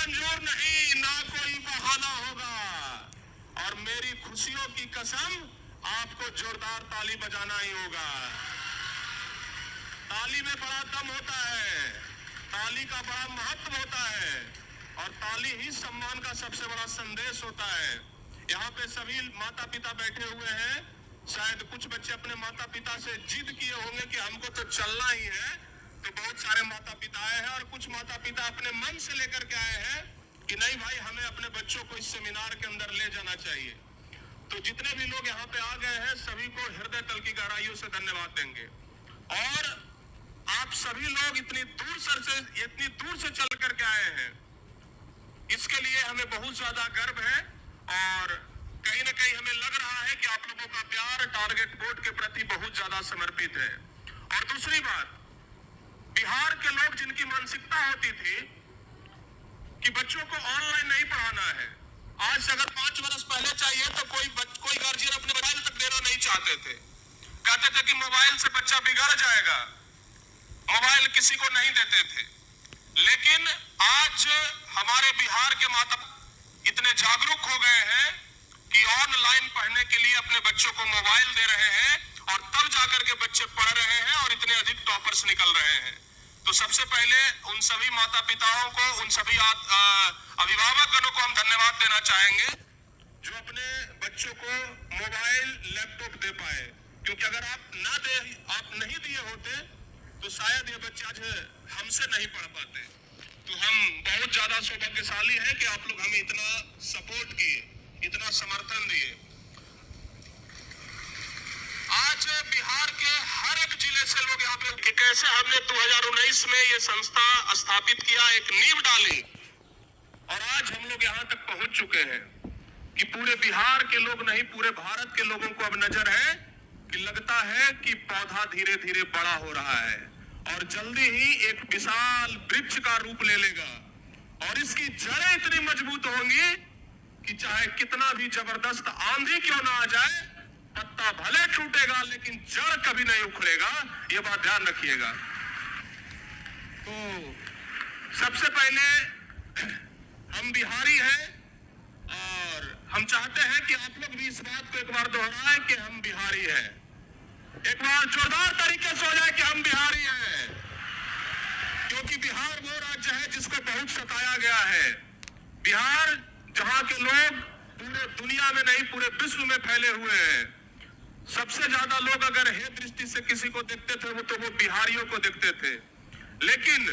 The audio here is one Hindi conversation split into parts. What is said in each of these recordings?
मंजूर नहीं, ना कोई बहाना होगा। और मेरी खुशियों की कसम, आपको जोरदार ताली बजाना ही होगा। ताली में बड़ा दम होता है, ताली का बड़ा महत्व होता है, और ताली ही सम्मान का सबसे बड़ा संदेश होता है। यहाँ पे सभी माता पिता बैठे हुए हैं। शायद कुछ बच्चे अपने माता पिता से जिद किए होंगे कि हमको तो चलना ही है, तो बहुत सारे माता पिता आए हैं। और कुछ माता पिता अपने मन से लेकर के आए हैं कि नहीं भाई, हमें अपने बच्चों को इस सेमिनार के अंदर ले जाना चाहिए। तो जितने भी लोग यहाँ पे आ गए हैं, सभी को हृदय तल की गहराइयों से धन्यवाद देंगे। और आप सभी लोग इतनी दूर से चल करके आए हैं, इसके लिए हमें बहुत ज्यादा गर्व है। और कहीं ना कहीं हमें लग रहा है कि आप लोगों का प्यार टारगेट बोर्ड के प्रति बहुत ज्यादा समर्पित है। और दूसरी बात, बिहार के लोग जिनकी मानसिकता होती थी कि बच्चों को ऑनलाइन नहीं पढ़ाना है, आज अगर 5 वर्ष पहले चाहिए तो कोई गार्जियन अपने मोबाइल तक देना नहीं चाहते थे। कहते थे कि मोबाइल से बच्चा बिगड़ जाएगा, मोबाइल किसी को नहीं देते थे। लेकिन आज हमारे बिहार के माता इतने जागरूक हो गए हैं कि ऑनलाइन पढ़ने के लिए अपने बच्चों को मोबाइल दे रहे हैं, और तब जाकर के बच्चे पढ़ रहे हैं और इतने अधिक टॉपर्स निकल रहे हैं। तो सबसे पहले उन सभी माता पिताओं को, उन सभी अभिभावकगणों को हम धन्यवाद देना चाहेंगे जो अपने बच्चों को मोबाइल लैपटॉप दे पाए। क्योंकि अगर आप नहीं दिए होते तो शायद ये बच्चे आज हमसे नहीं पढ़ पाते। तो हम बहुत ज्यादा सौभाग्यशाली हैं कि आप लोग हमें इतना सपोर्ट किए, इतना समर्थन दिए। आज बिहार के हर एक जिले से लोग यहाँ पे कि कैसे हमने 2019 में ये संस्था स्थापित किया, एक नींव डाली, और आज हम लोग यहाँ तक पहुंच चुके हैं कि पूरे बिहार के लोग नहीं, पूरे भारत के लोगों को अब नजर है कि लगता है कि पौधा धीरे धीरे बड़ा हो रहा है और जल्दी ही एक विशाल वृक्ष का रूप ले लेगा। और इसकी जड़ें इतनी मजबूत होंगी कि चाहे कितना भी जबरदस्त आंधी क्यों ना आ जाए, पत्ता भले टूटेगा लेकिन जड़ कभी नहीं उखड़ेगा। ये बात ध्यान रखिएगा। तो सबसे पहले हम बिहारी हैं, और हम चाहते हैं कि आप लोग भी इस बात को एक बार दोहराएं कि हम बिहारी हैं। एक बार जोरदार तरीके से हो जाए कि हम बिहारी हैं। क्योंकि बिहार वो राज्य है जिसको बहुत सताया गया है। बिहार जहां के लोग पूरे दुनिया में नहीं, पूरे विश्व में फैले हुए हैं। सबसे ज्यादा लोग अगर हे दृष्टि से किसी को देखते थे वो तो वो बिहारियों को देखते थे। लेकिन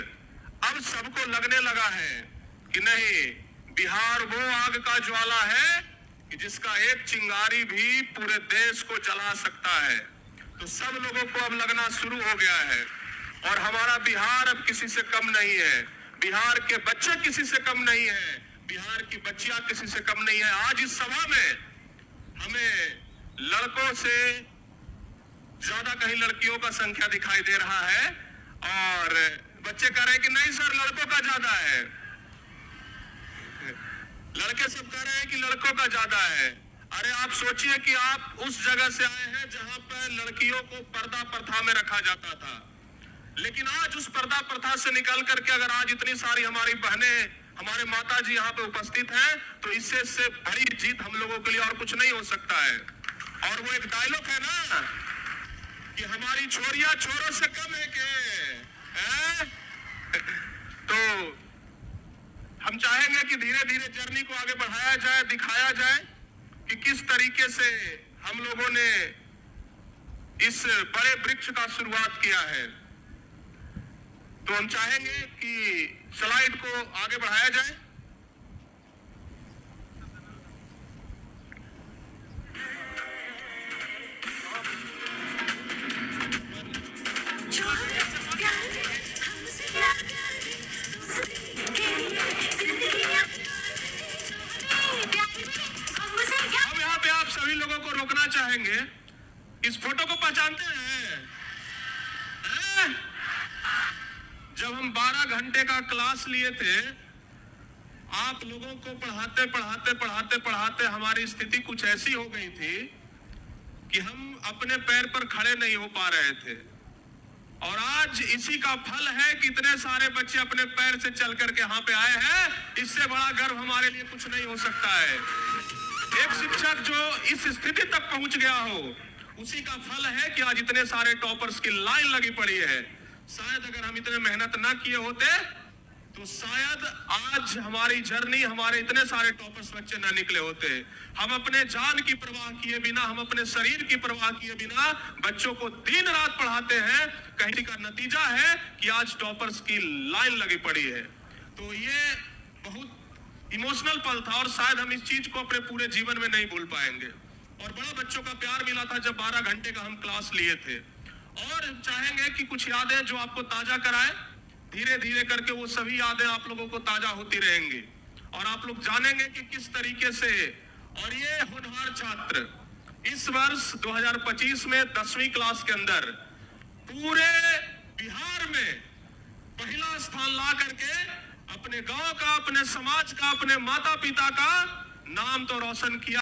अब सबको लगने लगा है कि नहीं, बिहार वो आग का ज्वाला है कि जिसका एक चिंगारी भी पूरे देश को जला सकता है। तो सब लोगों को अब लगना शुरू हो गया है, और हमारा बिहार अब किसी से कम नहीं है। बिहार के बच्चे किसी से कम नहीं है, बिहार की बच्चियां किसी से कम नहीं है। आज इस सभा में हमें लड़कों से ज्यादा कहीं लड़कियों का संख्या दिखाई दे रहा है, और बच्चे कह रहे हैं कि नहीं सर, लड़कों का ज्यादा है। लड़के सब कह रहे हैं कि लड़कों का ज्यादा है। अरे आप सोचिए कि आप उस जगह से आए हैं जहां पर लड़कियों को पर्दा प्रथा में रखा जाता था, लेकिन आज उस पर्दा प्रथा से निकल करके अगर आज इतनी सारी हमारी बहनें, हमारे माता जी यहाँ पे उपस्थित हैं, तो इससे बड़ी जीत हम लोगों के लिए और कुछ नहीं हो सकता है। और वो एक डायलॉग है ना कि हमारी छोरियां छोरों से कम है के, तो हम चाहेंगे कि धीरे धीरे जर्नी को आगे बढ़ाया जाए, दिखाया जाए कि किस तरीके से हम लोगों ने इस बड़े वृक्ष का शुरुआत किया है। तो हम चाहेंगे कि स्लाइड को आगे बढ़ाया जाए। हम यहाँ पे आप सभी लोगों को रोकना चाहेंगे। इस फोटो को पहचानते हैं? जब हम 12 घंटे का क्लास लिए थे, आप लोगों को पढ़ाते हमारी स्थिति कुछ ऐसी हो गई थी कि हम अपने पैर पर खड़े नहीं हो पा रहे थे। और आज इसी का फल है कि इतने सारे बच्चे अपने पैर से चल करके यहाँ पे आए हैं। इससे बड़ा गर्व हमारे लिए कुछ नहीं हो सकता है। एक शिक्षक जो इस स्थिति तक पहुंच गया हो, उसी का फल है कि आज इतने सारे टॉपर्स की लाइन लगी पड़ी है। शायद अगर हम इतने मेहनत ना किए होते तो शायद आज हमारी जर्नी, हमारे इतने सारे टॉपर्स बच्चे ना निकले होते। हम अपने जान की परवाह किए बिना, हम अपने शरीर की परवाह किए बिना बच्चों को दिन रात पढ़ाते हैं। कहीं का नतीजा है कि आज टॉपर्स की लाइन लगी पड़ी है। तो ये बहुत इमोशनल पल था और शायद हम इस चीज को अपने पूरे जीवन में नहीं भूल पाएंगे। और बड़ा बच्चों का प्यार मिला था जब 12 घंटे का हम क्लास लिए थे। और चाहेंगे कि कुछ यादें जो आपको ताजा कराए, धीरे धीरे करके वो सभी यादें आप लोगों को ताजा होती रहेंगी और आप लोग जानेंगे कि किस तरीके से। और ये होनहार छात्र इस वर्ष 2025 में 10वीं क्लास के अंदर पूरे बिहार में पहला स्थान ला करके अपने गांव का, अपने समाज का, अपने माता पिता का नाम तो रोशन किया।